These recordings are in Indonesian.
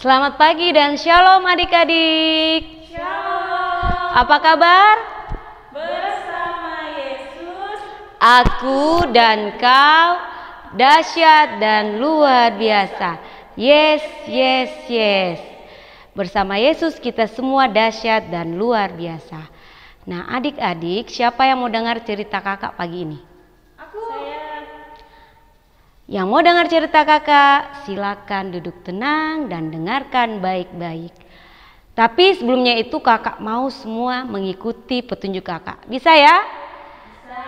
Selamat pagi dan shalom adik-adik. Shalom. Apa kabar? Bersama Yesus, Aku dan kau dahsyat dan luar biasa. Yes, yes, yes. Bersama Yesus kita semua dahsyat dan luar biasa. Nah, adik-adik, siapa yang mau dengar cerita kakak pagi ini? saya. Yang mau dengar cerita kakak, silakan duduk tenang dan dengarkan baik-baik. Tapi sebelumnya itu kakak mau semua mengikuti petunjuk kakak. Bisa ya? Bisa.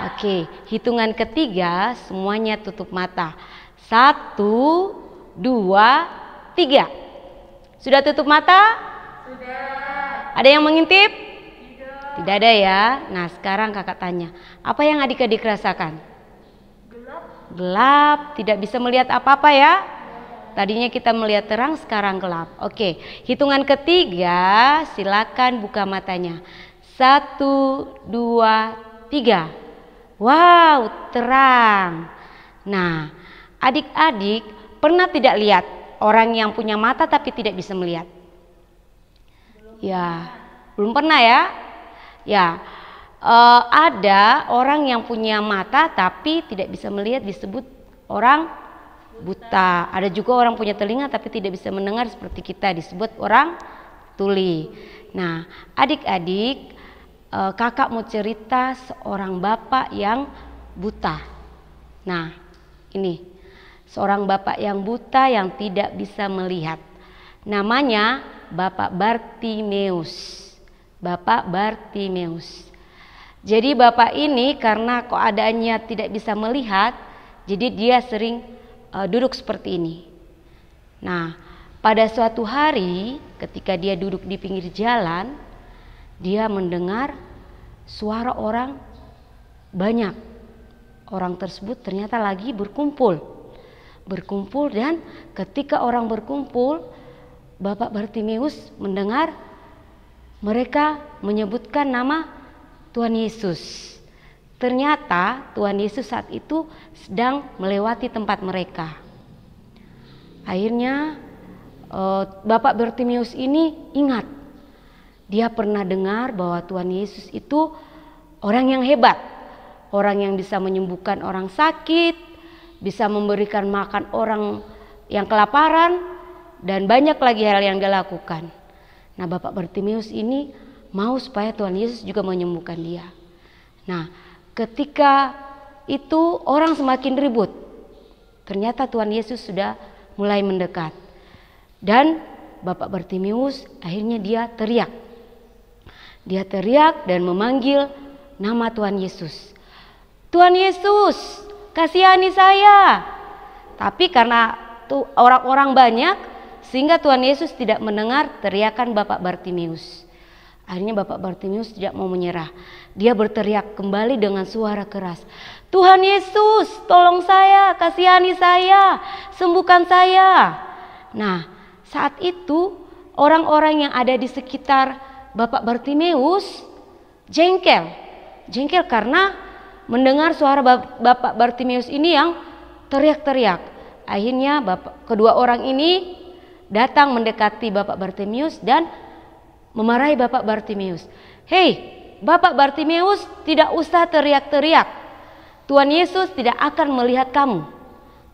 Oke, hitungan ketiga semuanya tutup mata. 1, 2, 3. Sudah tutup mata? Sudah. Ada yang mengintip? Tidak. Tidak ada ya. Nah, sekarang kakak tanya, apa yang adik-adik rasakan? Gelap, tidak bisa melihat apa-apa ya. Tadinya kita melihat terang, sekarang gelap. Oke, hitungan ketiga silakan buka matanya. 1, 2, 3. Wow, terang. Nah, adik-adik pernah tidak lihat orang yang punya mata tapi tidak bisa melihat? Ya, belum pernah ya? Ya. Ada orang yang punya mata tapi tidak bisa melihat, disebut orang buta. Ada juga orang punya telinga tapi tidak bisa mendengar seperti kita, disebut orang tuli. Nah, adik-adik, kakak mau cerita seorang bapak yang buta. Nah, ini seorang bapak yang buta yang tidak bisa melihat. Namanya Bapak Bartimeus. Bapak Bartimeus. Jadi bapak ini karena keadaannya tidak bisa melihat, jadi dia sering duduk seperti ini. Nah, pada suatu hari ketika dia duduk di pinggir jalan, dia mendengar suara orang banyak. Orang tersebut ternyata lagi berkumpul dan ketika orang berkumpul, Bapak Bartimeus mendengar mereka menyebutkan nama Tuhan Yesus. Ternyata Tuhan Yesus saat itu sedang melewati tempat mereka. Akhirnya Bapak Bartimeus ini ingat, dia pernah dengar bahwa Tuhan Yesus itu orang yang hebat, orang yang bisa menyembuhkan orang sakit, bisa memberikan makan orang yang kelaparan, dan banyak lagi hal yang dia lakukan. Nah, Bapak Bartimeus ini mau supaya Tuhan Yesus juga menyembuhkan dia. Nah, ketika itu orang semakin ribut. Ternyata Tuhan Yesus sudah mulai mendekat. Dan Bapak Bartimeus akhirnya dia teriak. Dia teriak dan memanggil nama Tuhan Yesus. Tuhan Yesus, kasihani saya. Tapi karena orang-orang banyak, sehingga Tuhan Yesus tidak mendengar teriakan Bapak Bartimeus. Akhirnya Bapak Bartimeus tidak mau menyerah. Dia berteriak kembali dengan suara keras. Tuhan Yesus, tolong saya, kasihani saya, sembuhkan saya. Nah, saat itu orang-orang yang ada di sekitar Bapak Bartimeus jengkel karena mendengar suara Bapak Bartimeus ini yang teriak-teriak. Akhirnya kedua orang ini datang mendekati Bapak Bartimeus dan memarahi Bapak Bartimeus. Hei, Bapak Bartimeus, tidak usah teriak-teriak. Tuhan Yesus tidak akan melihat kamu.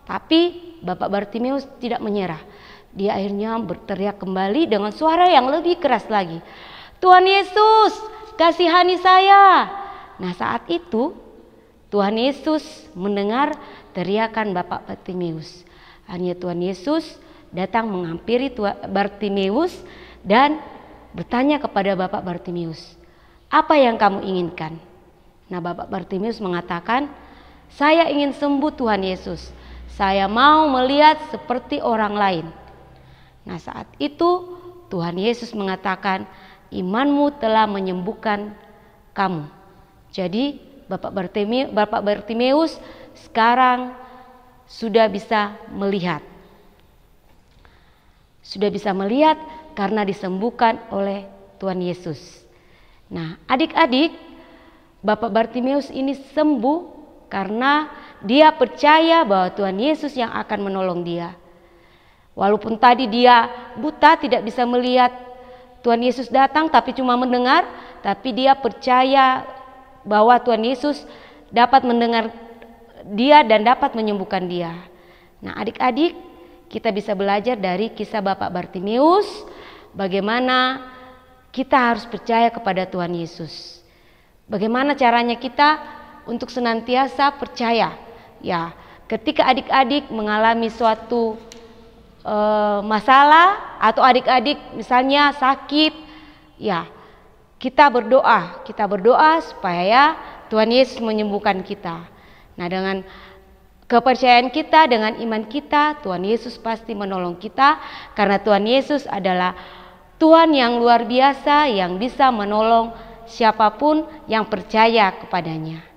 Tapi Bapak Bartimeus tidak menyerah. Dia akhirnya berteriak kembali dengan suara yang lebih keras lagi. Tuhan Yesus, kasihani saya. Nah, saat itu Tuhan Yesus mendengar teriakan Bapak Bartimeus. Akhirnya Tuhan Yesus datang menghampiri Bartimeus dan bertanya kepada Bapak Bartimeus, apa yang kamu inginkan? Nah, Bapak Bartimeus mengatakan, saya ingin sembuh Tuhan Yesus. Saya mau melihat seperti orang lain. Nah, saat itu Tuhan Yesus mengatakan, imanmu telah menyembuhkan kamu. Jadi Bapak Bartimeus sekarang sudah bisa melihat. Sudah bisa melihat karena disembuhkan oleh Tuhan Yesus. Nah, adik-adik, Bapak Bartimeus ini sembuh karena dia percaya bahwa Tuhan Yesus yang akan menolong dia. Walaupun tadi dia buta, tidak bisa melihat Tuhan Yesus datang, tapi cuma mendengar, tapi dia percaya bahwa Tuhan Yesus dapat mendengar dia dan dapat menyembuhkan dia. Nah, adik-adik, kita bisa belajar dari kisah Bapak Bartimeus, bagaimana kita harus percaya kepada Tuhan Yesus. Bagaimana caranya kita untuk senantiasa percaya? Ya, ketika adik-adik mengalami suatu masalah atau adik-adik misalnya sakit, ya kita berdoa supaya Tuhan Yesus menyembuhkan kita. Nah, dengan kepercayaan kita, dengan iman kita, Tuhan Yesus pasti menolong kita, karena Tuhan Yesus adalah Tuhan yang luar biasa yang bisa menolong siapapun yang percaya kepadanya.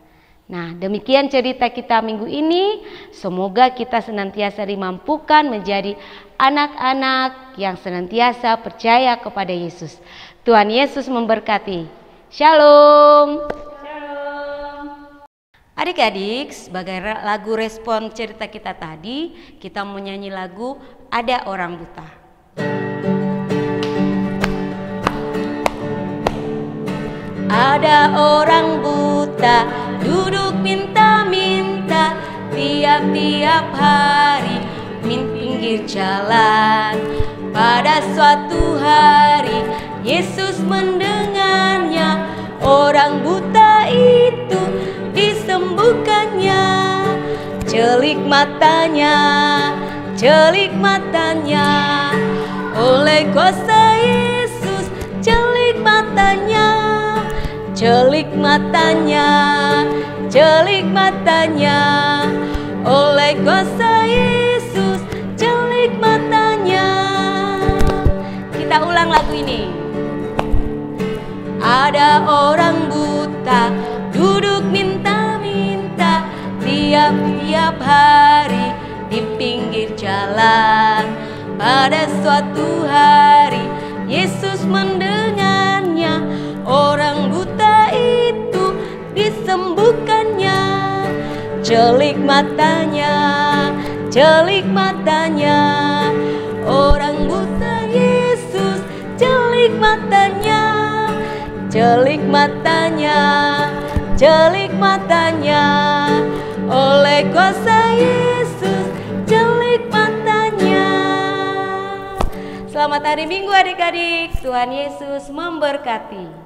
Nah, demikian cerita kita minggu ini. Semoga kita senantiasa dimampukan menjadi anak-anak yang senantiasa percaya kepada Yesus. Tuhan Yesus memberkati. Shalom. Shalom. Adik-adik, sebagai lagu respon cerita kita tadi, kita mau nyanyi lagu Ada Orang Buta. Ada orang buta duduk minta-minta tiap-tiap hari di pinggir jalan. Pada suatu hari Yesus mendengarnya, orang buta itu disembuhkannya. Celik matanya oleh kuasa Yesus. Celik matanya oleh kuasa Yesus. Celik matanya. Kita ulang lagu ini. Ada orang buta duduk minta-minta tiap-tiap hari di pinggir jalan. Pada suatu hari Yesus mendengarnya, orang buta itu disembuhkannya. Celik matanya, orang buta Yesus. Celik matanya, oleh kuasa Yesus. Celik matanya. Selamat hari Minggu adik-adik. Tuhan Yesus memberkati.